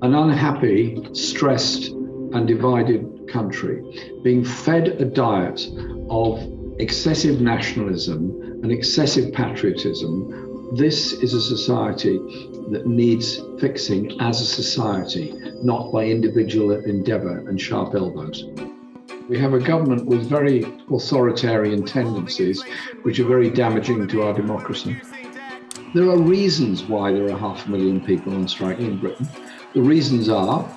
an unhappy, stressed and divided country being fed a diet of excessive nationalism and excessive patriotism, this is a society that needs fixing as a society, not by individual endeavour and sharp elbows. We have a government with very authoritarian tendencies, which are very damaging to our democracy. There are reasons why there are 500,000 people on strike in Britain. The reasons are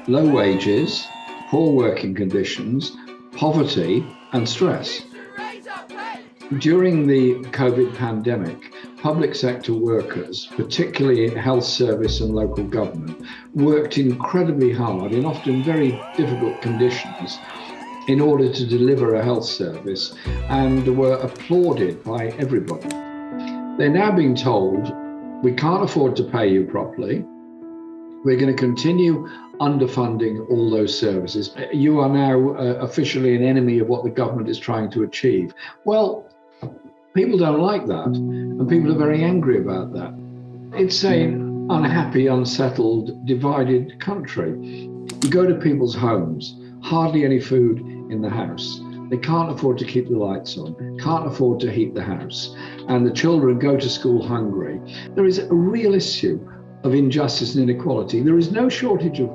low wages, poor working conditions, poverty and stress. During the COVID pandemic, public sector workers, particularly in health service and local government, worked incredibly hard in often very difficult conditions in order to deliver a health service, and were applauded by everybody. They're now being told, we can't afford to pay you properly. We're going to continue underfunding all those services. You are now officially an enemy of what the government is trying to achieve. Well, people don't like that, and people are very angry about that. It's an unhappy, unsettled, divided country. You go to people's homes, hardly any food in the house. They can't afford to keep the lights on, can't afford to heat the house, and the children go to school hungry. There is a real issue of injustice and inequality. There is no shortage of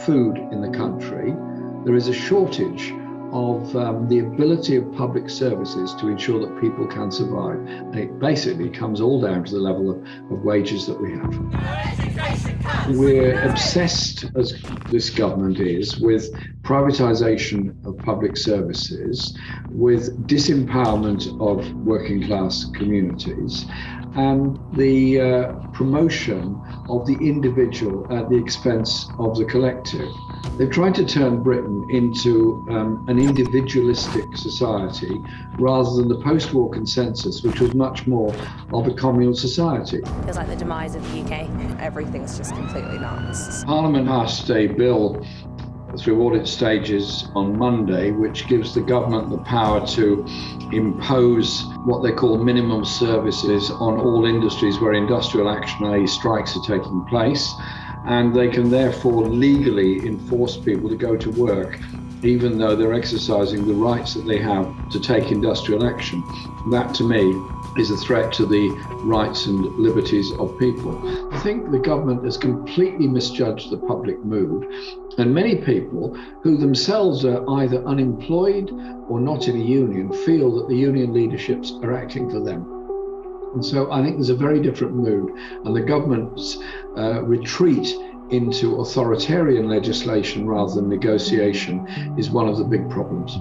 food in the country. There is a shortage of the ability of public services to ensure that people can survive. And it basically comes all down to the level of wages that we have. We're obsessed, as this government is, with privatisation of public services, with disempowerment of working class communities, and the promotion of the individual at the expense of the collective. They've tried to turn Britain into an individualistic society rather than the post-war consensus, which was much more of a communal society. Feels like the demise of the UK. Everything's just completely nuts. Parliament passed a bill through audit stages on Monday, which gives the government the power to impose what they call minimum services on all industries where industrial action, i.e. strikes, are taking place. And they can therefore legally enforce people to go to work, even though they're exercising the rights that they have to take industrial action. That, to me, is a threat to the rights and liberties of people. I think the government has completely misjudged the public mood, and many people who themselves are either unemployed or not in a union feel that the union leaderships are acting for them. And so I think there's a very different mood, and the government's retreat into authoritarian legislation rather than negotiation is one of the big problems.